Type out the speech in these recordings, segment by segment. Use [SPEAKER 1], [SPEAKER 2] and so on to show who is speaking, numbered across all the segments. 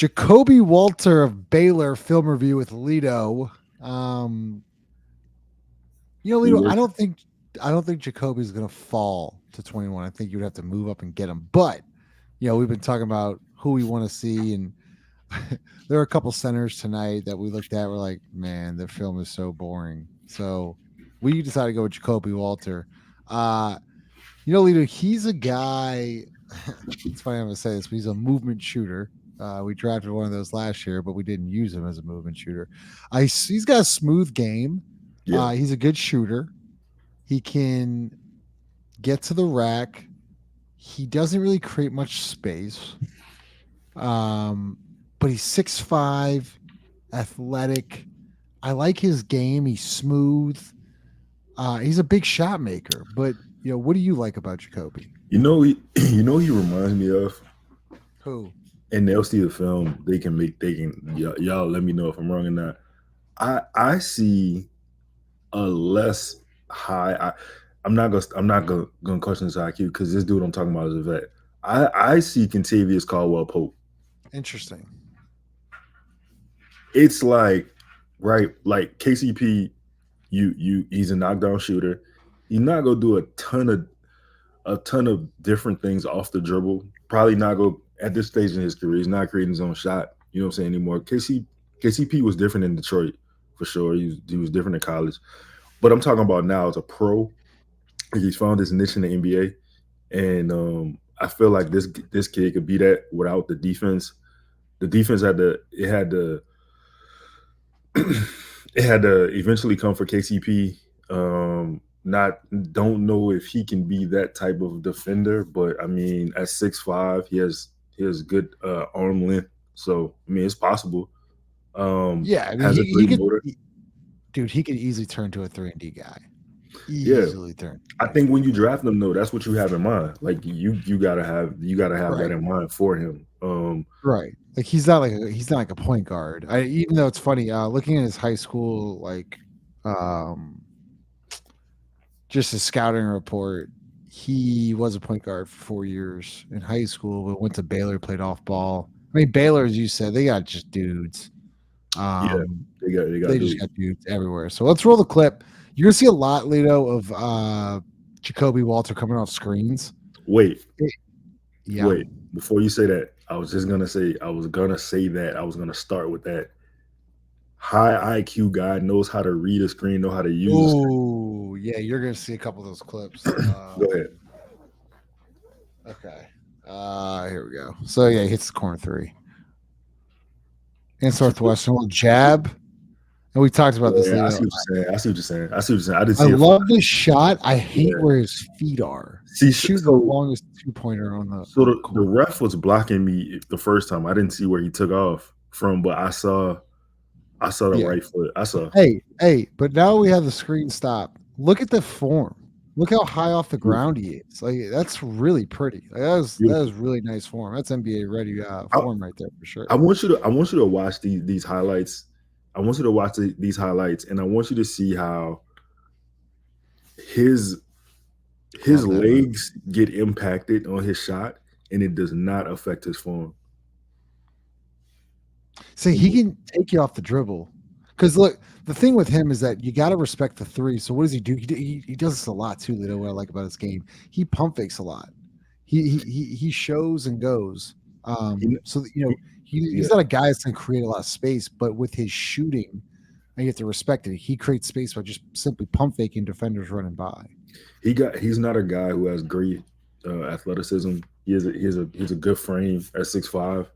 [SPEAKER 1] Jacoby Walter of Baylor film review with Lito. Um,
[SPEAKER 2] He
[SPEAKER 1] Lito,
[SPEAKER 2] worked.
[SPEAKER 1] I don't think Jacoby's going to fall to 21. I think you'd have to move up and get him. But we've been talking about who we want to see, and there are a couple centers tonight that we looked at. We're like, man, their film is so boring. So we decided to go with Jacoby Walter. Lito, he's a guy. It's funny I'm going to say this, but he's a movement shooter. We drafted one of those last year, but we didn't use him as a movement shooter. He's got a smooth game.
[SPEAKER 2] Yeah.
[SPEAKER 1] He's a good shooter. He can get to the rack. He doesn't really create much space. But he's 6'5", athletic. I like his game. He's smooth. He's a big shot maker. But what do you like about Jacoby?
[SPEAKER 2] He reminds me of,
[SPEAKER 1] Who?
[SPEAKER 2] and they'll see the film. Y'all let me know if I'm wrong or not. I see a less high. I'm not gonna question his IQ because this dude I'm talking about is a vet. I see Kentavious Caldwell Pope.
[SPEAKER 1] Interesting.
[SPEAKER 2] It's like KCP. He's a knockdown shooter. He's not gonna do a ton of different things off the dribble. Probably not go at this stage in his career. He's not creating his own shot. You know what I'm saying anymore. KCP was different in Detroit for sure. He was different in college. But I'm talking about now as a pro. He's found his niche in the NBA, and I feel like this kid could be that without the defense. The defense had to it had to eventually come for KCP. Not don't know if he can be that type of defender, but I mean at 6'5", he has good arm length. So I mean it's possible.
[SPEAKER 1] Yeah, I mean
[SPEAKER 2] Has a
[SPEAKER 1] he
[SPEAKER 2] great
[SPEAKER 1] could,
[SPEAKER 2] motor.
[SPEAKER 1] dude. He could easily turn to a 3-and-D guy.
[SPEAKER 2] Yeah.
[SPEAKER 1] Easily turn.
[SPEAKER 2] I think when you draft him though, that's what you have in mind. Like you gotta have
[SPEAKER 1] Right.
[SPEAKER 2] that in mind for him.
[SPEAKER 1] Right. Like he's not like a point guard. Even though it's funny, looking at his high school um just his scouting report, he was a point guard for 4 years in high school, but went to Baylor, played off ball. I mean, Baylor, as you said, they got just dudes.
[SPEAKER 2] Yeah, they got
[SPEAKER 1] They
[SPEAKER 2] to do
[SPEAKER 1] just
[SPEAKER 2] it.
[SPEAKER 1] got dudes everywhere. So let's roll the clip. You're gonna see a lot, Lito, of Jacoby Walter coming off screens.
[SPEAKER 2] Wait,
[SPEAKER 1] Yeah.
[SPEAKER 2] wait. Before you say that, I was gonna start with that. High IQ guy knows how to read a screen, know how to use a screen.
[SPEAKER 1] Oh, yeah, you're gonna see a couple of those clips.
[SPEAKER 2] Go ahead.
[SPEAKER 1] Okay. Here we go. So yeah, he hits the corner three. Against Northwestern, little jab. And we talked about this,
[SPEAKER 2] Yeah, I
[SPEAKER 1] Lito.
[SPEAKER 2] see what you're saying. I see what you're saying. I see what you're saying. I didn't
[SPEAKER 1] I
[SPEAKER 2] see it from
[SPEAKER 1] love this shot. I hate
[SPEAKER 2] yeah.
[SPEAKER 1] where his feet are.
[SPEAKER 2] See,
[SPEAKER 1] He's shooting the
[SPEAKER 2] so
[SPEAKER 1] longest 2-pointer on the
[SPEAKER 2] so
[SPEAKER 1] on the
[SPEAKER 2] the
[SPEAKER 1] court.
[SPEAKER 2] ref was blocking me the first time. I didn't see where he took off from, but I saw the
[SPEAKER 1] Yeah.
[SPEAKER 2] right foot. I saw.
[SPEAKER 1] Hey, but now we have the screen stop. Look at the form. Look how high off the
[SPEAKER 2] Beautiful.
[SPEAKER 1] ground he is. Like that's really pretty. Like, that was
[SPEAKER 2] Beautiful.
[SPEAKER 1] really nice form. That's NBA ready
[SPEAKER 2] I,
[SPEAKER 1] form right there for sure.
[SPEAKER 2] I want you to watch these highlights. I want you to watch these highlights, and I want you to see how his his
[SPEAKER 1] Love that move.
[SPEAKER 2] legs get impacted on his shot, and it does not affect his form.
[SPEAKER 1] See, he can take you off the dribble. Because look, the thing with him is that you got to respect the three. So what does he do? He does this a lot too. Lito, what I like about his game, he pump fakes a lot. He shows and goes.
[SPEAKER 2] He,
[SPEAKER 1] So that,
[SPEAKER 2] he,
[SPEAKER 1] he's
[SPEAKER 2] yeah,
[SPEAKER 1] not a guy that's going to create a lot of space, but with his shooting, and you have to respect it. He creates space by just simply pump faking defenders running by.
[SPEAKER 2] he's not a guy who has great athleticism. He has a good frame at 6'5".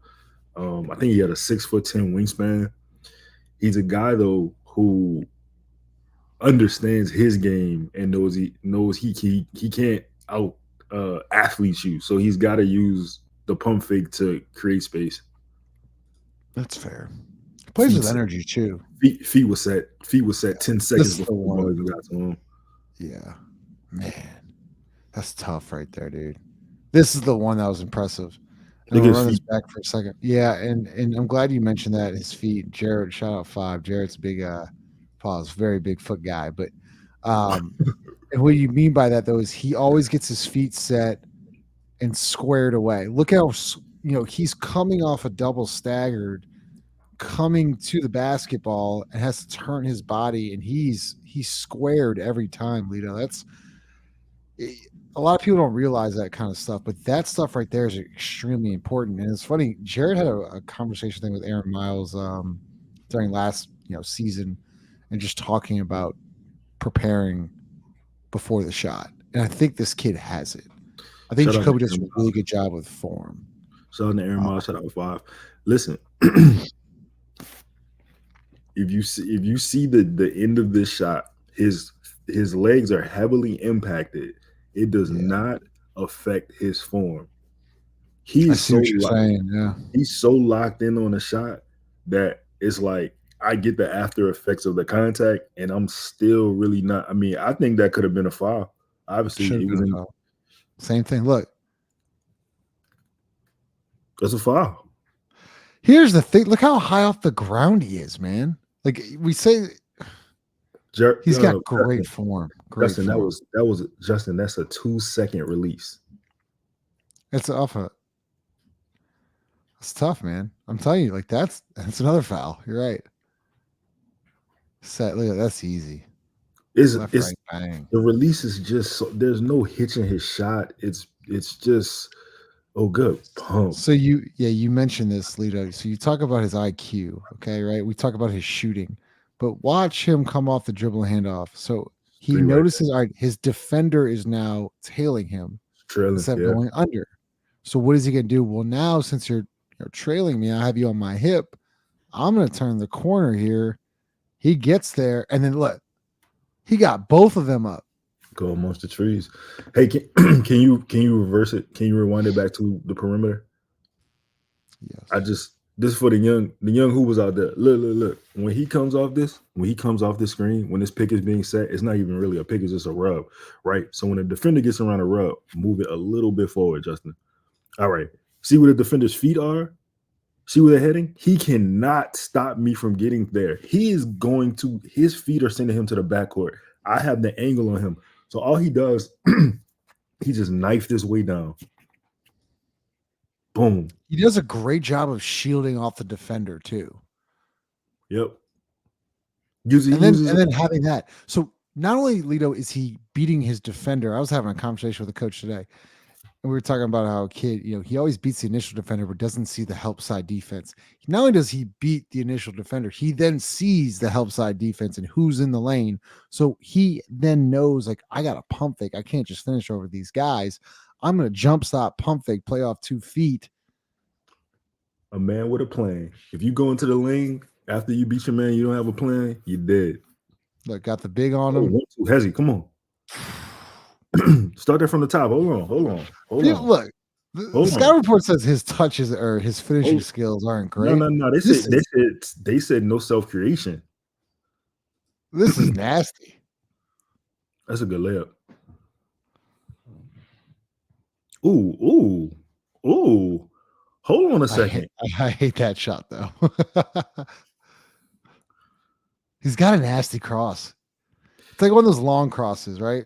[SPEAKER 2] I think he had a 6'10" wingspan. He's a guy though who understands his game and knows he can't out athlete you. So he's got to use the pump fake to create space.
[SPEAKER 1] That's fair. He plays
[SPEAKER 2] Feet
[SPEAKER 1] with
[SPEAKER 2] set,
[SPEAKER 1] energy too.
[SPEAKER 2] feet was set 10 seconds
[SPEAKER 1] This is the
[SPEAKER 2] before the ball
[SPEAKER 1] one.
[SPEAKER 2] even got to him.
[SPEAKER 1] Yeah, man, that's tough right there, dude. This is the one that was impressive. And
[SPEAKER 2] Look
[SPEAKER 1] we'll
[SPEAKER 2] at his
[SPEAKER 1] run this
[SPEAKER 2] feet.
[SPEAKER 1] back for a second. Yeah, and I'm glad you mentioned that his feet. Jared, shout out five. Jared's a big pause, very big foot guy. But um and what you mean by that though is he always gets his feet set and squared away. Look how he's coming off a double staggered, coming to the basketball and has to turn his body, and he's squared every time, Lito. That's a lot of people don't realize that kind of stuff, but that stuff right there is extremely important. And it's funny, Jared had a conversation thing with Aaron Miles during last season, and just talking about preparing before the shot. And I think this kid has it. I think
[SPEAKER 2] Shout out to
[SPEAKER 1] Jacoby does a
[SPEAKER 2] Aaron
[SPEAKER 1] really
[SPEAKER 2] Miles.
[SPEAKER 1] good job with form.
[SPEAKER 2] Shout out to Aaron
[SPEAKER 1] Uh,
[SPEAKER 2] Miles. Shout out to Five. Listen, if you see the end of this shot, his legs are heavily impacted. It does
[SPEAKER 1] yeah,
[SPEAKER 2] not affect his form. He
[SPEAKER 1] I
[SPEAKER 2] is
[SPEAKER 1] see
[SPEAKER 2] so
[SPEAKER 1] what you're saying. Yeah,
[SPEAKER 2] he's so locked in on the shot that it's like I get the after effects of the contact, and I'm still really not. I mean, I think that could have been a foul.
[SPEAKER 1] should
[SPEAKER 2] Obviously,
[SPEAKER 1] have
[SPEAKER 2] it was
[SPEAKER 1] been a
[SPEAKER 2] in.
[SPEAKER 1] foul. Same thing. Look,
[SPEAKER 2] That's a foul.
[SPEAKER 1] here's the thing. Look how high off the ground he is, man. Like we say,
[SPEAKER 2] Jer-
[SPEAKER 1] he's got
[SPEAKER 2] Justin,
[SPEAKER 1] great form. Great
[SPEAKER 2] Justin, that
[SPEAKER 1] form.
[SPEAKER 2] was that was Justin. That's a 2 second release.
[SPEAKER 1] It's off a. It's tough, man. I'm telling you, like that's another foul. You're right. Set. Look, that's easy. Left,
[SPEAKER 2] It's
[SPEAKER 1] right, bang.
[SPEAKER 2] the release is just so, there's no hitching his shot. It's just oh good pump.
[SPEAKER 1] So you mentioned this, Lito. So you talk about his IQ, okay, right? We talk about his shooting, but watch him come off the dribble handoff. So he
[SPEAKER 2] Three right there.
[SPEAKER 1] notices, all right, his defender is now tailing him
[SPEAKER 2] Trailing.
[SPEAKER 1] instead of
[SPEAKER 2] Yeah.
[SPEAKER 1] going under. So what is he gonna do? Well, now since you're trailing me, I have you on my hip. I'm gonna turn the corner here. He gets there, and then look, he got both of them up.
[SPEAKER 2] Go amongst the trees. Hey, can you reverse it? Can you rewind it back to the perimeter? I
[SPEAKER 1] Yes.
[SPEAKER 2] just this is for the young who was out there. Look. When he comes off this screen, when this pick is being set, it's not even really a pick, it's just a rub, right? So when the defender gets around a rub, move it a little bit forward, Justin. All right. See where the defender's feet are? See where they're heading? He cannot stop me from getting there. He is going to, his feet are sending him to the backcourt. I have the angle on him. So all he does, he just knifed his way down. Boom.
[SPEAKER 1] He does a great job of shielding off the defender too.
[SPEAKER 2] Yep.
[SPEAKER 1] And then having that. So not only Lito is he beating his defender. I was having a conversation with a coach today, and we were talking about how a kid, he always beats the initial defender, but doesn't see the help side defense. Not only does he beat the initial defender, he then sees the help side defense and who's in the lane. So he then knows, like, I got a pump fake. I can't just finish over these guys. I'm going to jump stop, pump fake, play off 2 feet.
[SPEAKER 2] A man with a plan. If you go into the lane after you beat your man, you don't have a plan, you're dead.
[SPEAKER 1] Look, got the big on
[SPEAKER 2] Oh,
[SPEAKER 1] him.
[SPEAKER 2] 1, 2, Hezzy, come on. Start that from the top. Hold on.
[SPEAKER 1] Look, the
[SPEAKER 2] Hold
[SPEAKER 1] scout
[SPEAKER 2] on.
[SPEAKER 1] report says his touches or his finishing
[SPEAKER 2] Hold.
[SPEAKER 1] skills aren't
[SPEAKER 2] No,
[SPEAKER 1] great.
[SPEAKER 2] no.
[SPEAKER 1] This is
[SPEAKER 2] They said no self-creation.
[SPEAKER 1] this is nasty.
[SPEAKER 2] That's a good layup. Ooh. Hold on a second.
[SPEAKER 1] I hate that shot though. He's got a nasty cross. It's like one of those long crosses, right?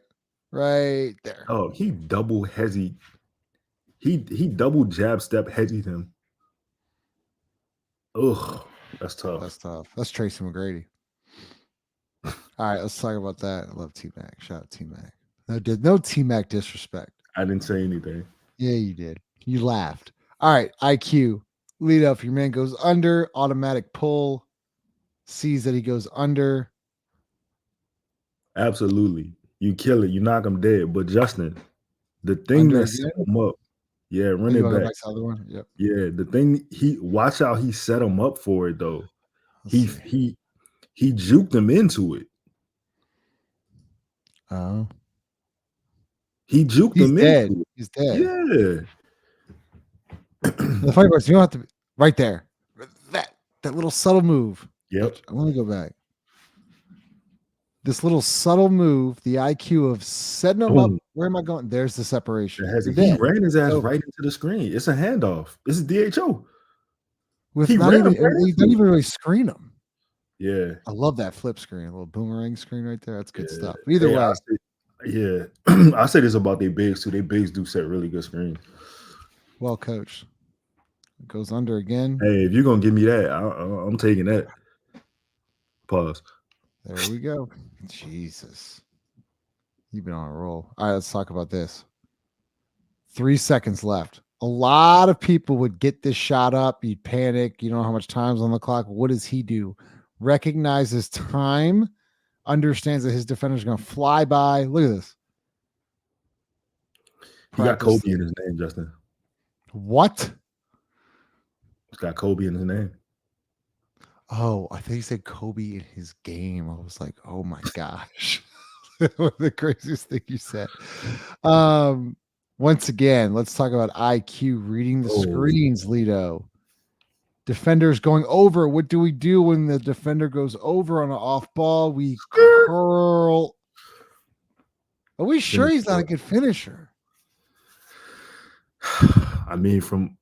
[SPEAKER 1] Right there.
[SPEAKER 2] Oh, he double Hezzy. He double jab step Hezzy him. Ugh, that's tough.
[SPEAKER 1] That's tough. That's Tracy McGrady. All right, let's talk about that. I love T Mac. Shout out T Mac. No T Mac disrespect.
[SPEAKER 2] I didn't say anything.
[SPEAKER 1] Yeah, you did. You laughed. All right, IQ. Lead up. Your man goes under, automatic pull, sees that he goes under.
[SPEAKER 2] Absolutely. You kill it. You knock him dead. But Justin, the thing
[SPEAKER 1] Under
[SPEAKER 2] that set
[SPEAKER 1] again.
[SPEAKER 2] him up, yeah, run
[SPEAKER 1] You
[SPEAKER 2] it
[SPEAKER 1] want to go
[SPEAKER 2] back.
[SPEAKER 1] back to the other one? Yep.
[SPEAKER 2] Yeah, the thing watch how he set him up for it though.
[SPEAKER 1] Let's see.
[SPEAKER 2] He juked him into it.
[SPEAKER 1] Oh.
[SPEAKER 2] He juked
[SPEAKER 1] He's
[SPEAKER 2] him
[SPEAKER 1] dead.
[SPEAKER 2] into it.
[SPEAKER 1] He's dead.
[SPEAKER 2] Yeah.
[SPEAKER 1] The funny part is you don't have to be right there. That little subtle move.
[SPEAKER 2] Yep.
[SPEAKER 1] Let me go back. This little subtle move, the IQ of setting them up.
[SPEAKER 2] Boom.
[SPEAKER 1] Where am I going? There's the separation. You're
[SPEAKER 2] He
[SPEAKER 1] dead.
[SPEAKER 2] ran his ass
[SPEAKER 1] So,
[SPEAKER 2] right into the screen. It's a handoff. This is DHO.
[SPEAKER 1] with
[SPEAKER 2] He
[SPEAKER 1] not
[SPEAKER 2] ran
[SPEAKER 1] even,
[SPEAKER 2] him right
[SPEAKER 1] he
[SPEAKER 2] into
[SPEAKER 1] didn't
[SPEAKER 2] it.
[SPEAKER 1] even really screen him.
[SPEAKER 2] Yeah.
[SPEAKER 1] I love that flip screen, a little boomerang screen right there. That's good
[SPEAKER 2] Yeah.
[SPEAKER 1] stuff. But either way,
[SPEAKER 2] I say this about their bigs too. Their bigs do set really good screens.
[SPEAKER 1] well coached. Goes under again.
[SPEAKER 2] Hey, if you're gonna give me that, I'm taking that. Pause.
[SPEAKER 1] There we go. Jesus. You've been on a roll. All right, let's talk about this. 3 seconds left. A lot of people would get this shot up. You'd panic. You don't know how much time's on the clock. What does he do? Recognizes time, understands that his defender's going to fly by. Look at this.
[SPEAKER 2] He got
[SPEAKER 1] Practice.
[SPEAKER 2] Kobe in his name, Justin.
[SPEAKER 1] What?
[SPEAKER 2] He's got Kobe in his name.
[SPEAKER 1] Oh, I think he said Kobe in his game. I was like, oh my gosh. The craziest thing you said. Once again, let's talk about IQ, reading the screens, Lito. Defenders going over. What do we do when the defender goes over on an off ball? We curl. Are we sure he's not a good finisher?
[SPEAKER 2] I mean, from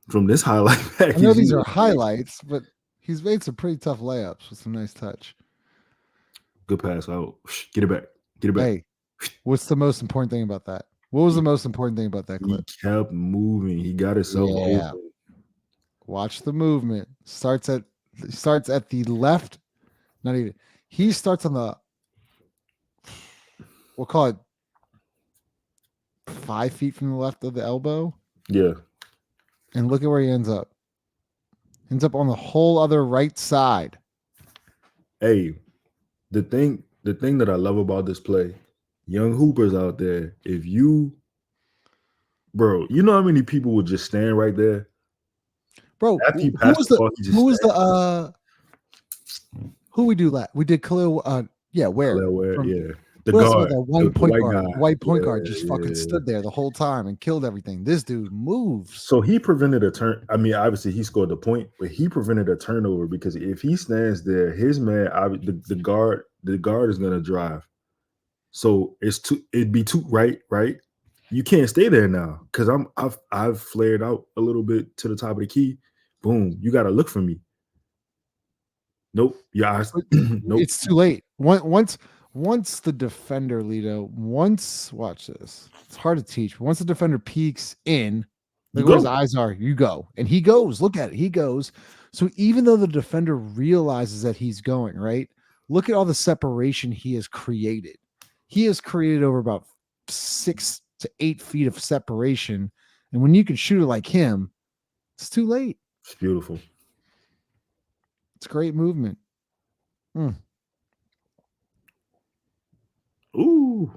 [SPEAKER 2] this highlight package,
[SPEAKER 1] I know these are highlights, but he's made some pretty tough layups with some nice touch.
[SPEAKER 2] Good pass out. Get it back. Get it back.
[SPEAKER 1] Hey, what's the most important thing about that? What was the most important thing about that clip?
[SPEAKER 2] He kept moving. He got himself open.
[SPEAKER 1] Watch the movement. Starts at the left. Not even. He starts on the. We'll call it 5 feet from the left of the elbow.
[SPEAKER 2] Yeah.
[SPEAKER 1] And look at where he ends up. Ends up on the whole other right side.
[SPEAKER 2] Hey, the thing that I love about this play, young hoopers out there, bro, you know how many people would just stand right there?
[SPEAKER 1] Bro, who we do that? We did Khalil. Where?
[SPEAKER 2] The guard,
[SPEAKER 1] that one point guard, white point guard, just fucking stood there the whole time and killed everything. This dude moves.
[SPEAKER 2] So he prevented a turn. I mean, obviously he scored the point, but he prevented a turnover because if he stands there, his man, the guard is gonna drive. So it'd be too right. You can't stay there now because I've flared out a little bit to the top of the key. Boom, you got to look for me. Nope, your eyes. Nope.
[SPEAKER 1] It's too late. Once the defender, Lito, watch this. It's hard to teach. Once the defender peeks in, like where his eyes are, you go. And he goes. Look at it. He goes. So even though the defender realizes that he's going, right? Look at all the separation he has created. He has created over about 6 to 8 feet of separation. And when you can shoot it like him, it's too late.
[SPEAKER 2] It's beautiful.
[SPEAKER 1] It's great movement.
[SPEAKER 2] Ooh,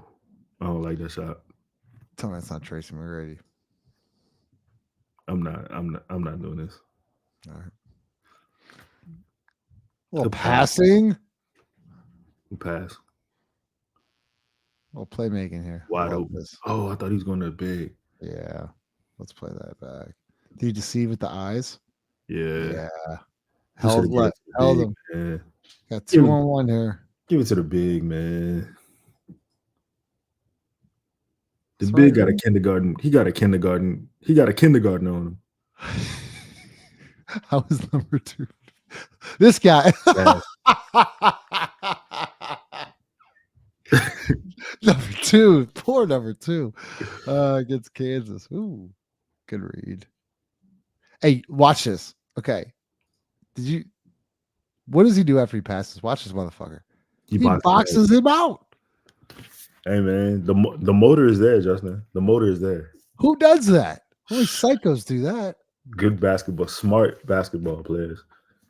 [SPEAKER 2] I don't like that shot.
[SPEAKER 1] Tell me that's not Tracy McGrady.
[SPEAKER 2] I'm not doing this.
[SPEAKER 1] All right. Well, passing.
[SPEAKER 2] Pass.
[SPEAKER 1] Well, playmaking here.
[SPEAKER 2] Wide open. Oh, I thought he was going to big.
[SPEAKER 1] Yeah. Let's play that back. Did you deceive with the eyes?
[SPEAKER 2] Yeah.
[SPEAKER 1] Held him. Man. Got 2-on-1 here.
[SPEAKER 2] Give it to the big, man. The That's big got a kindergarten. He got a kindergarten. He got a kindergarten on him.
[SPEAKER 1] How was number 2? This guy. Number 2. Poor number 2. Against Kansas. Ooh. Good read. Hey, watch this. Okay. What does he do after he passes? Watch this motherfucker. He boxes him out.
[SPEAKER 2] Hey man, the motor is there, Justin. The motor is there.
[SPEAKER 1] Who does that? Only psychos do that.
[SPEAKER 2] Good basketball, smart basketball players.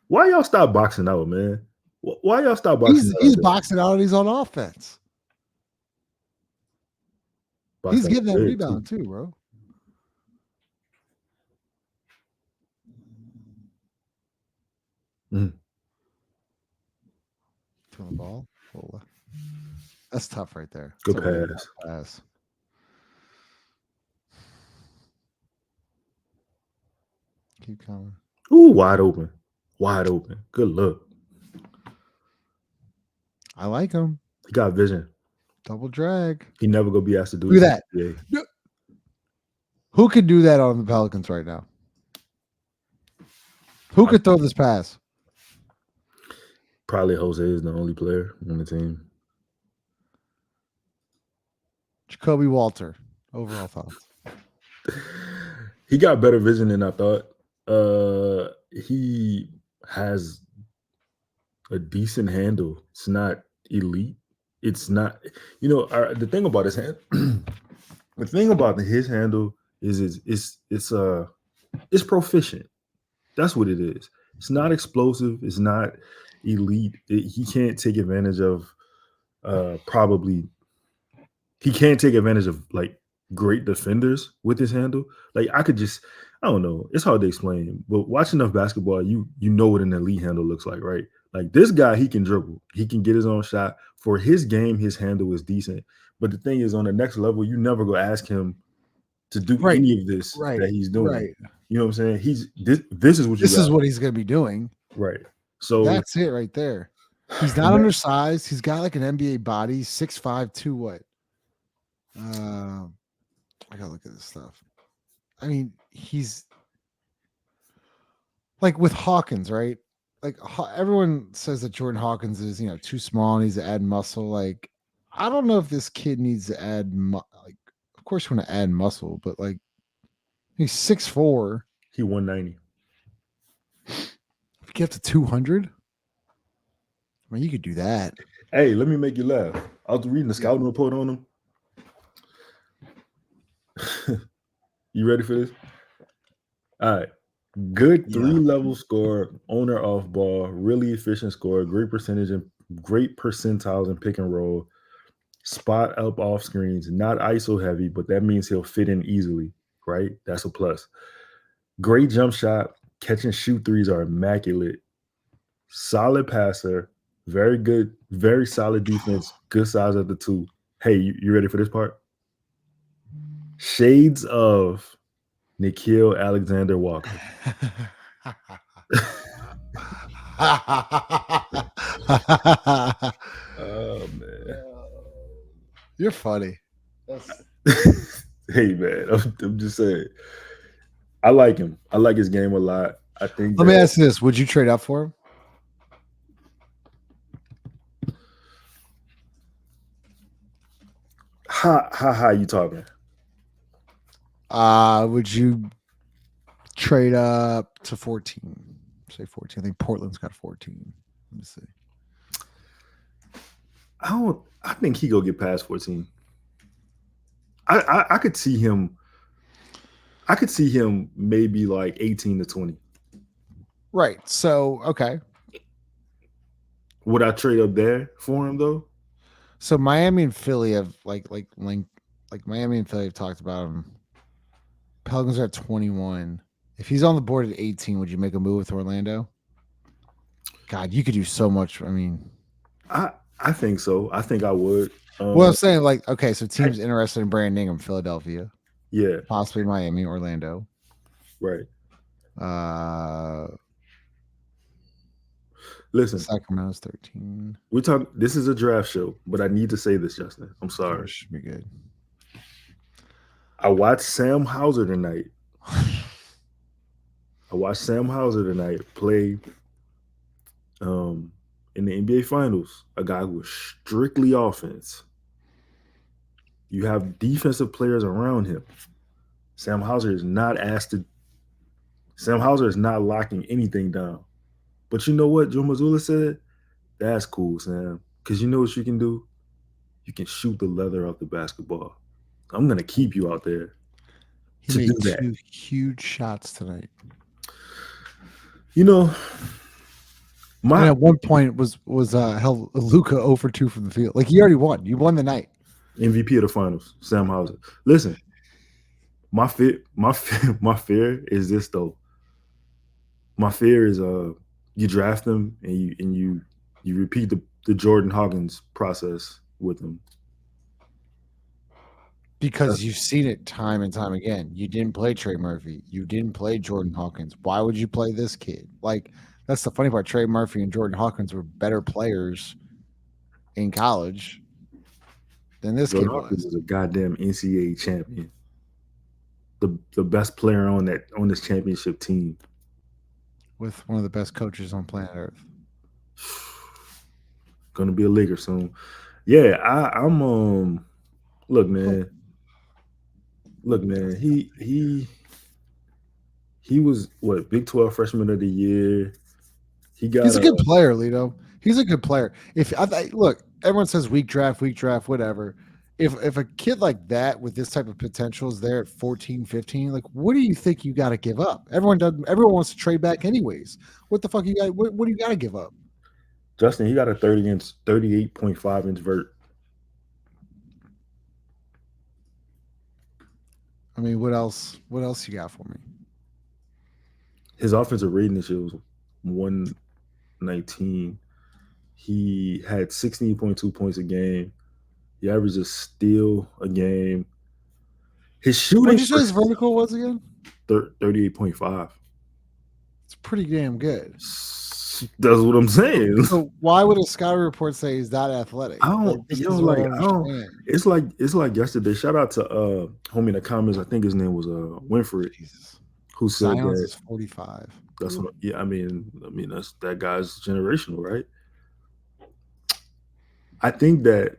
[SPEAKER 2] Why y'all stop boxing out, man? Why y'all stop boxing out?
[SPEAKER 1] He's boxing out and he's on offense. He's getting that rebound too, bro. To the ball. That's tough right there.
[SPEAKER 2] Good pass.
[SPEAKER 1] Keep coming.
[SPEAKER 2] Ooh, wide open. Wide open. Good look.
[SPEAKER 1] I like him.
[SPEAKER 2] He got vision.
[SPEAKER 1] Double drag.
[SPEAKER 2] He never gonna be asked to
[SPEAKER 1] do that. Who could do that on the Pelicans right now? Who could throw this pass?
[SPEAKER 2] Probably Jose is the only player on the team.
[SPEAKER 1] Jacoby Walter, overall thoughts.
[SPEAKER 2] He got better vision than I thought. He has a decent handle. It's not elite. It's not, the thing about his hand, the thing about his handle is it's proficient. That's what it is. It's not explosive. It's not elite. He can't take advantage of probably he can't take advantage of like great defenders with his handle. Like I don't know. It's hard to explain, but watching enough basketball, you know what an elite handle looks like, right? Like this guy, he can dribble, he can get his own shot. For his game, his handle is decent. But the thing is, on the next level, you never go ask him to do
[SPEAKER 1] Right,
[SPEAKER 2] any of this
[SPEAKER 1] right,
[SPEAKER 2] that he's doing.
[SPEAKER 1] right.
[SPEAKER 2] You know what I'm saying? This is what you
[SPEAKER 1] This is
[SPEAKER 2] got,
[SPEAKER 1] what he's going to be doing.
[SPEAKER 2] right? So
[SPEAKER 1] That's it right there. He's
[SPEAKER 2] the
[SPEAKER 1] not
[SPEAKER 2] next,
[SPEAKER 1] undersized. He's got like an NBA body, 6'5", 2 what? Uh, I gotta look at this stuff. I mean, he's like with Hawkins, right? Like everyone says that Jordan Hawkins is too small and needs to add muscle. Like I don't know if this kid needs to add like. Of course, you want to add muscle, but like he's 6'4".
[SPEAKER 2] he 190.
[SPEAKER 1] If you get to 200, I mean, you could do that.
[SPEAKER 2] Hey, let me make you laugh. I was reading the
[SPEAKER 1] Yeah.
[SPEAKER 2] scouting report on him. You ready for this? All right. Good
[SPEAKER 1] Yeah.
[SPEAKER 2] three-level score, owner off ball, really efficient score, great percentage and great percentiles in pick and roll, spot up off screens, not ISO heavy, but that means he'll fit in easily, right? That's a plus. Great jump shot, catch and shoot threes are immaculate. Solid passer, very good, very solid defense, good size at the two. Hey, you ready for this part? Shades of Nikhil Alexander Walker. Oh man.
[SPEAKER 1] You're funny.
[SPEAKER 2] Hey man, I'm just saying. I like him. I like his game a lot. I think
[SPEAKER 1] Let me
[SPEAKER 2] that
[SPEAKER 1] ask you this: would you trade up for him?
[SPEAKER 2] how high you talking?
[SPEAKER 1] Would you trade up to 14? Say 14. I think Portland's got 14. Let me see.
[SPEAKER 2] I think he go get past 14. I could see him. I could see him maybe like 18 to 20.
[SPEAKER 1] Right. So okay.
[SPEAKER 2] Would I trade up there for him though?
[SPEAKER 1] So Miami and Philly have like Miami and Philly have talked about him. Pelicans are at 21. If he's on the board at 18, would you make a move with Orlando? God, you could do so much. I mean,
[SPEAKER 2] I think so. I think I would.
[SPEAKER 1] well, I'm saying like, okay, so teams interested in Brandon Ingram, Philadelphia,
[SPEAKER 2] Yeah,
[SPEAKER 1] possibly Miami, Orlando.
[SPEAKER 2] right.
[SPEAKER 1] Uh,
[SPEAKER 2] Listen,
[SPEAKER 1] Sacramento's 13.
[SPEAKER 2] we talk. This is a draft show, but I need to say this, Justin. I'm
[SPEAKER 1] So
[SPEAKER 2] sorry.
[SPEAKER 1] it should be good.
[SPEAKER 2] I watched Sam Hauser tonight. Play in the NBA Finals. A guy who was strictly offense. You have defensive players around him. Sam Hauser is not asked to. Sam Hauser is not locking anything down. But you know what Joe Mazzulla said? That's cool, Sam. Because you know what you can do? You can shoot the leather off the basketball. I'm going to keep you out there
[SPEAKER 1] He
[SPEAKER 2] to do
[SPEAKER 1] made
[SPEAKER 2] that.
[SPEAKER 1] 2 huge shots tonight.
[SPEAKER 2] You know,
[SPEAKER 1] And at one point was held Luca 0 for 2 from the field. Like he already won. You won the night.
[SPEAKER 2] MVP of the finals, Sam Hauser. Listen, my fear is this though. My fear is you draft him and you repeat the Jordan Hawkins process with him.
[SPEAKER 1] Because you've seen it time and time again. You didn't play Trey Murphy. You didn't play Jordan Hawkins. Why would you play this kid? Like, that's the funny part. Trey Murphy and Jordan Hawkins were better players in college than this
[SPEAKER 2] Jordan
[SPEAKER 1] kid
[SPEAKER 2] Hawkins
[SPEAKER 1] was.
[SPEAKER 2] is a goddamn NCAA champion. The best player on this championship team.
[SPEAKER 1] With one of the best coaches on planet Earth.
[SPEAKER 2] Gonna be a leaguer soon. Yeah, I'm look man. He He was what, Big 12 Freshman of the Year. He got
[SPEAKER 1] He's a
[SPEAKER 2] a
[SPEAKER 1] good player, Lito. He's a good player. If look, everyone says weak draft, whatever. If a kid like that with this type of potential is there at 14, 15, like what do you think you got to give up? Everyone wants to trade back anyways. What the fuck you got? What do you got to give up?
[SPEAKER 2] Justin. He got a 30-inch, 38.5-inch vert.
[SPEAKER 1] I mean, what else? What else you got for me?
[SPEAKER 2] His offensive rating this year was 119. He had 16.2 points a game. He averaged a steal a game. His
[SPEAKER 1] What
[SPEAKER 2] shooting
[SPEAKER 1] did you say his
[SPEAKER 2] was
[SPEAKER 1] vertical was again?
[SPEAKER 2] 38.5.
[SPEAKER 1] It's pretty damn good.
[SPEAKER 2] That's what I'm saying.
[SPEAKER 1] So why would a scouting report say he's not athletic?
[SPEAKER 2] I
[SPEAKER 1] Like
[SPEAKER 2] don't,
[SPEAKER 1] this is what I don't
[SPEAKER 2] I don't.
[SPEAKER 1] understand.
[SPEAKER 2] It's like yesterday. Shout out to homie in the comments. I think his name was Winfred,
[SPEAKER 1] Jesus.
[SPEAKER 2] who said
[SPEAKER 1] Zion's
[SPEAKER 2] that.
[SPEAKER 1] is 45.
[SPEAKER 2] That's what. Yeah, I mean, that's that guy's generational, right? I think that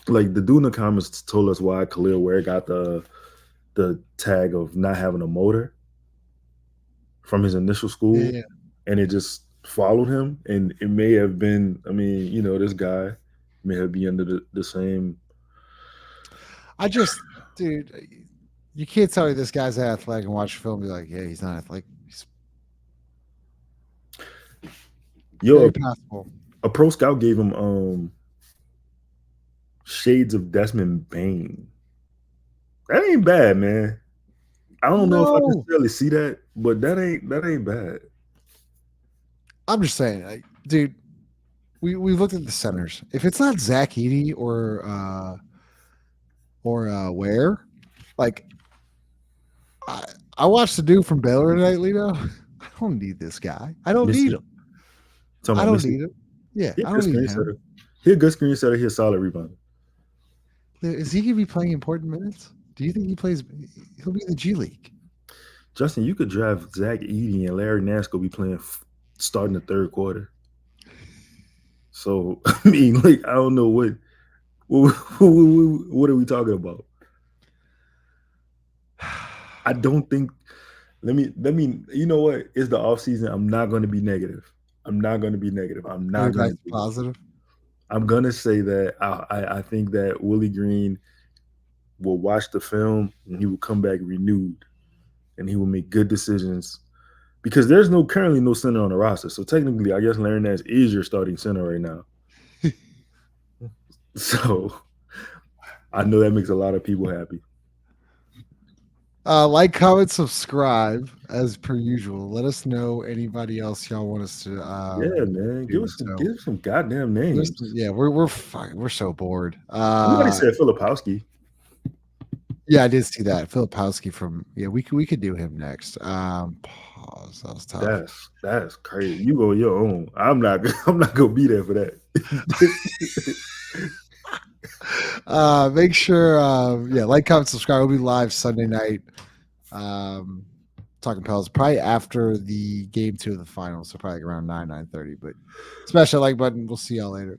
[SPEAKER 2] like the dude in the comments told us why Khalil Ware got the tag of not having a motor from his initial school,
[SPEAKER 1] Yeah.
[SPEAKER 2] and it just followed him. And it may have been, I mean, this guy may have been under the same.
[SPEAKER 1] I just, dude, you can't tell me this guy's athletic and watch the film and be like, yeah, he's not athletic. He's
[SPEAKER 2] Yo,
[SPEAKER 1] very possible.
[SPEAKER 2] a pro scout gave him shades of Desmond Bain. That ain't bad, man. I don't know if I
[SPEAKER 1] No,
[SPEAKER 2] necessarily see that, but that ain't bad.
[SPEAKER 1] I'm just saying, like, dude. We looked at the centers. If it's not Zach Edey or Ware, like I I watched the dude from Baylor tonight, Lito. I don't need this guy. I don't need
[SPEAKER 2] Missy.
[SPEAKER 1] him.
[SPEAKER 2] Talking
[SPEAKER 1] I
[SPEAKER 2] about
[SPEAKER 1] don't
[SPEAKER 2] Missy.
[SPEAKER 1] need him. Yeah,
[SPEAKER 2] He a
[SPEAKER 1] I
[SPEAKER 2] good
[SPEAKER 1] don't need
[SPEAKER 2] screen
[SPEAKER 1] him.
[SPEAKER 2] setter. He a good screen setter. He a solid rebounder.
[SPEAKER 1] Is he gonna be playing important minutes? Do you think he plays? He'll be in the G League.
[SPEAKER 2] Justin, you could draft Zach Edey and Larry Nance go be playing starting the third quarter. So I mean, like, I don't know what are we talking about? I don't think. Let me. You know what? It's the off season. I'm not going to be negative. I'm not going to be negative. I'm
[SPEAKER 1] Are
[SPEAKER 2] not
[SPEAKER 1] you
[SPEAKER 2] going
[SPEAKER 1] back
[SPEAKER 2] to
[SPEAKER 1] to
[SPEAKER 2] be.
[SPEAKER 1] positive?
[SPEAKER 2] I'm going to say that I think that Willie Green will watch the film and he will come back renewed, and he will make good decisions because there's currently no center on the roster. So technically, I guess Larry Nance is your starting center right now. So I know that makes a lot of people happy.
[SPEAKER 1] Like, comment, subscribe as per usual. Let us know anybody else y'all want us to
[SPEAKER 2] Yeah, man. Give
[SPEAKER 1] do.
[SPEAKER 2] us some
[SPEAKER 1] So
[SPEAKER 2] give us some goddamn names.
[SPEAKER 1] yeah, we're fine. We're so bored.
[SPEAKER 2] Somebody said Filipowski.
[SPEAKER 1] Yeah, I did see that. Filipowski from we could do him next. Pause. That was tough.
[SPEAKER 2] That's crazy. You go your own. I'm not I'm not gonna be there for that.
[SPEAKER 1] Make sure like, comment, subscribe. We'll be live Sunday night. Talking Pels probably after the game 2 of the finals, so probably around 9:30. But smash that like button. We'll see y'all later.